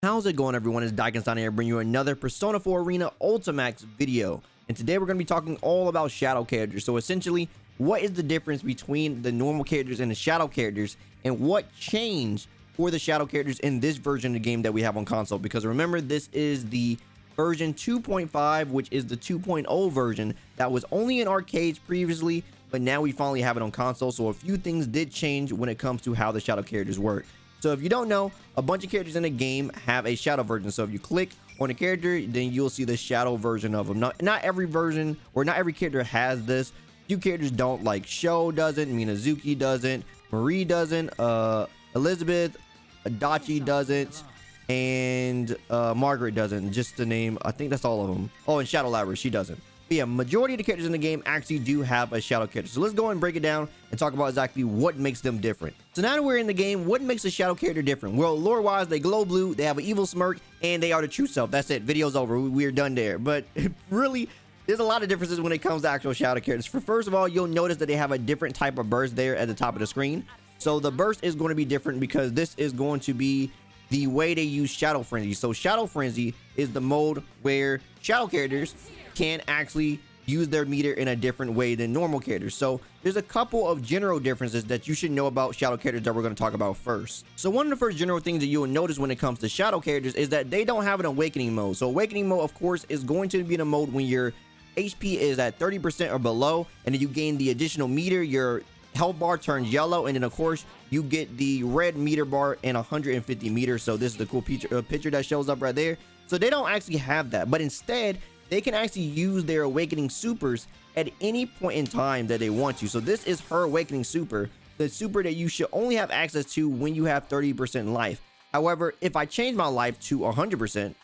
How's it going, everyone? It's Daikin here, bringing you another Persona 4 Arena Ultimax video. And today we're going to be talking all about shadow characters. So essentially, what is the difference between the normal characters and the shadow characters, and what changed for the shadow characters in this version of the game that we have on console? Because remember, this is the version 2.5, which is the 2.0 version that was only in arcades previously, but now we finally have it on console. So a few things did change when it comes to how the shadow characters work. So if you don't know, a bunch of characters in the game have a shadow version. So if you click on a character, then you'll see the shadow version of them. Not every version, or not every character has this. Few characters don't, like Sho doesn't, Minazuki doesn't, Marie doesn't, Elizabeth, Adachi doesn't, and Margaret doesn't, just to name, I think that's all of them. Oh, and Shadow Labra, she doesn't. But yeah, majority of the characters in the game actually do have a shadow character. So let's go and break it down and talk about exactly what makes them different. So now that we're in the game, what makes a shadow character different? Well, lore wise, they glow blue, they have an evil smirk, and they are the true self. That's it. Video's over. We're done there. But really, there's a lot of differences when it comes to actual shadow characters. First of all, you'll notice that they have a different type of burst there at the top of the screen. So the burst is going to be different because this is going to be the way they use Shadow Frenzy. So Shadow Frenzy is the mode where shadow characters can actually use their meter in a different way than normal characters. So there's a couple of general differences that you should know about shadow characters that we're going to talk about first. So one of the first general things that you'll notice when it comes to shadow characters is that they don't have an awakening mode. So awakening mode, of course, is going to be the mode when your HP is at 30% or below, and then you gain the additional meter, your health bar turns yellow, and then of course you get the red meter bar in 150 meters. So this is the cool picture that shows up right there. So they don't actually have that, but instead they can actually use their awakening supers at any point in time that they want to. So this is her awakening super, the super that you should only have access to when you have 30% life. However, if I change my life to 100%,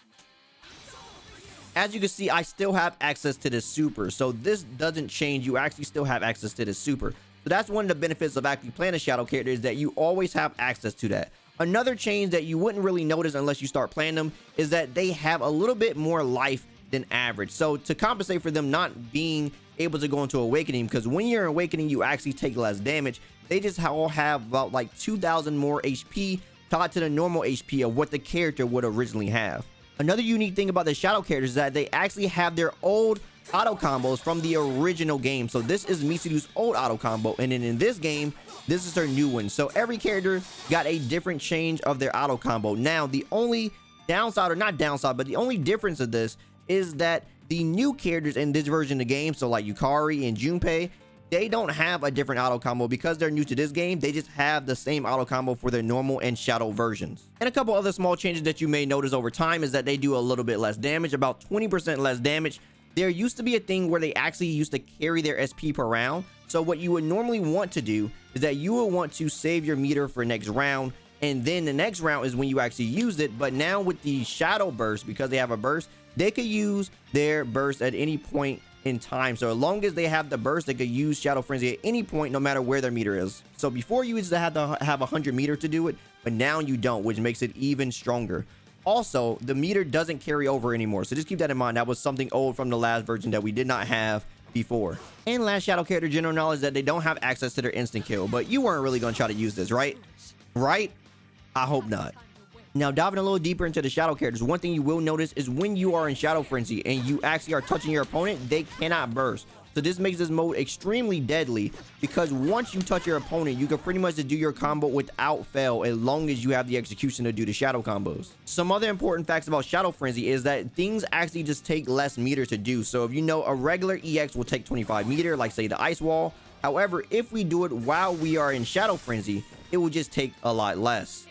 as you can see, I still have access to this super. So this doesn't change. You actually still have access to this super. So that's one of the benefits of actually playing a shadow character, is that you always have access to that. Another change that you wouldn't really notice unless you start playing them is that they have a little bit more life than average. So to compensate for them not being able to go into awakening, because when you're in awakening you actually take less damage, they just all have about like 2,000 more HP tied to the normal HP of what the character would originally have. Another unique thing about the shadow characters is that they actually have their old auto combos from the original game. So this is Misuru's old auto combo, and then in this game this is her new one. So every character got a different change of their auto combo. Now the only downside, or not downside, but the only difference of this is that the new characters in this version of the game, so like Yukari and Junpei, they don't have a different auto combo because they're new to this game. They just have the same auto combo for their normal and shadow versions. And a couple other small changes that you may notice over time is that they do a little bit less damage, about 20% less damage. There used to be a thing where they actually used to carry their SP per round. So what you would normally want to do is that you would want to save your meter for next round, and then the next round is when you actually used it. But now with the shadow burst, because they have a burst, they could use their burst at any point in time. So as long as they have the burst, they could use Shadow Frenzy at any point, no matter where their meter is. So before you used to have 100 meter to do it, but now you don't, which makes it even stronger. Also, the meter doesn't carry over anymore, so just keep that in mind. That was something old from the last version that we did not have before. And last shadow character general knowledge, that they don't have access to their instant kill. But you weren't really going to try to use this, right? I hope not. Now, diving a little deeper into the shadow characters, one thing you will notice is when you are in Shadow Frenzy and you actually are touching your opponent, they cannot burst. So this makes this mode extremely deadly, because once you touch your opponent, you can pretty much do your combo without fail, as long as you have the execution to do the shadow combos. Some other important facts about Shadow Frenzy is that things actually just take less meter to do. So if you know, a regular EX will take 25 meter, like say the ice wall. However, if we do it while we are in Shadow Frenzy, it will just take a lot less.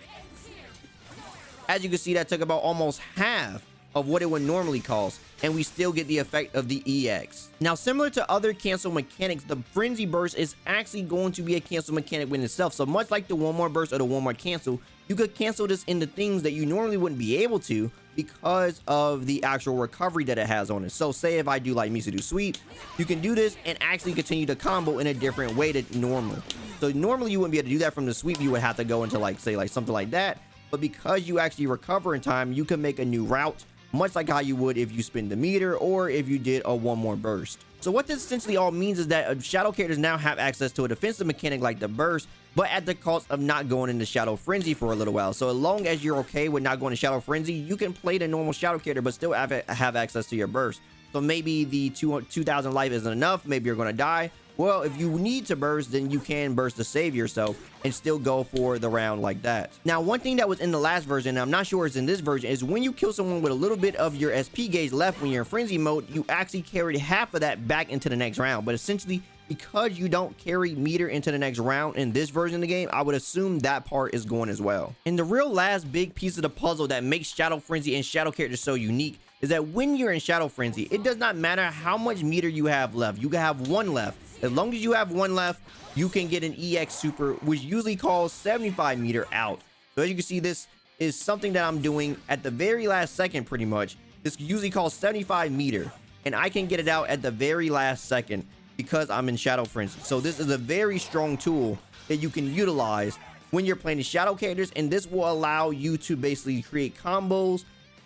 As you can see, that took about almost half of what it would normally cost, and we still get the effect of the EX. Now, similar to other cancel mechanics, the Frenzy Burst is actually going to be a cancel mechanic within itself. So much like the one more burst or the one more cancel, you could cancel this into things that you normally wouldn't be able to because of the actual recovery that it has on it. So say if I do like Misudu Sweep, you can do this and actually continue to combo in a different way than normal. So normally you wouldn't be able to do that from the sweep. You would have to go into like, say, like something like that. But because you actually recover in time, you can make a new route much like how you would if you spin the meter or if you did a one more burst. So what this essentially all means is that shadow characters now have access to a defensive mechanic like the burst, but at the cost of not going into Shadow Frenzy for a little while. So as long as you're okay with not going to Shadow Frenzy, you can play the normal shadow character but still have access to your burst. So maybe the 2000 life isn't enough, maybe you're going to die. Well, if you need to burst, then you can burst to save yourself and still go for the round like that. Now, one thing that was in the last version, and I'm not sure it's in this version, is when you kill someone with a little bit of your SP gauge left when you're in frenzy mode, you actually carried half of that back into the next round. But essentially, because you don't carry meter into the next round in this version of the game, I would assume that part is going as well. And the real last big piece of the puzzle that makes Shadow Frenzy and Shadow characters so unique is that when you're in Shadow Frenzy, it does not matter how much meter you have left. You can have one left. As long as you have one left, you can get an EX super, which usually calls 75 meter out. So as you can see, this is something that I'm doing at the very last second pretty much. This usually calls 75 meter, and I can get it out at the very last second because I'm in Shadow Frenzy. So this is a very strong tool that you can utilize when you're playing the Shadow characters, and this will allow you to basically create combos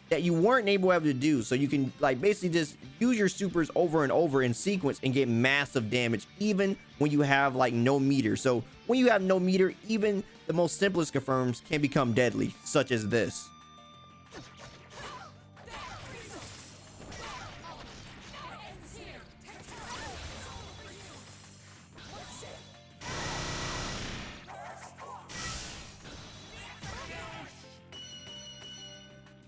that you weren't able to do. So you can like basically just use your supers over and over in sequence and get massive damage even when you have like no meter. So when you have no meter, even the most simplest confirms can become deadly, such as this.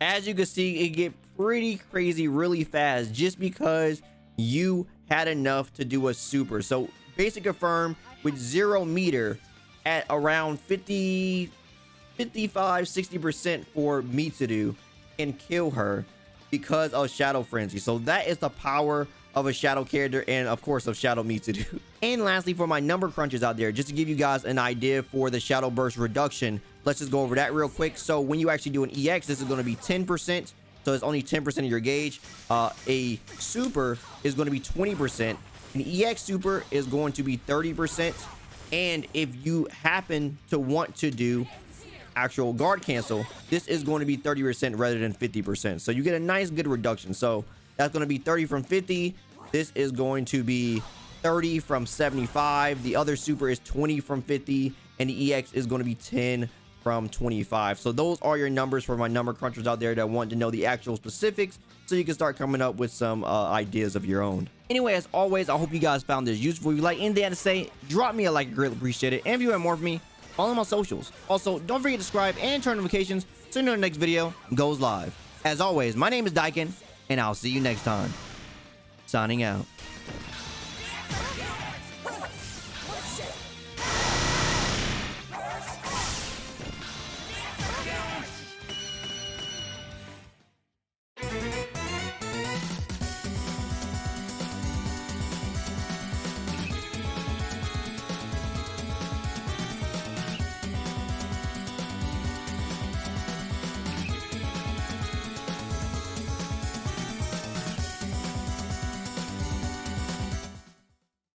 As you can see, it get pretty crazy really fast just because you had enough to do a super. So basic confirm with 0 meter at around 50, 55, 60% for Mitsudu can kill her because of Shadow Frenzy. So that is the power of a shadow character and of course of Shadow Mitsudu. And lastly, for my number crunchers out there, just to give you guys an idea for the shadow burst reduction, let's just go over that real quick. So when you actually do an EX, this is going to be 10%, so it's only 10% of your gauge. A super is going to be 20%, an EX super is going to be 30%, and if you happen to want to do actual guard cancel, this is going to be 30% rather than 50%. So you get a nice good reduction. So that's going to be 30 from 50. This is going to be 30 from 75. The other super is 20 from 50, and the EX is going to be 10 from 25. So those are your numbers for my number crunchers out there that want to know the actual specifics, so you can start coming up with some ideas of your own. Anyway, as always, I hope you guys found this useful. If you like anything I had to say, drop me a like, I greatly appreciate it. And if you want more from me, follow my socials. Also, don't forget to subscribe and turn notifications so you know the next video goes live. As always, my name is Daikin, and I'll see you next time. Signing out.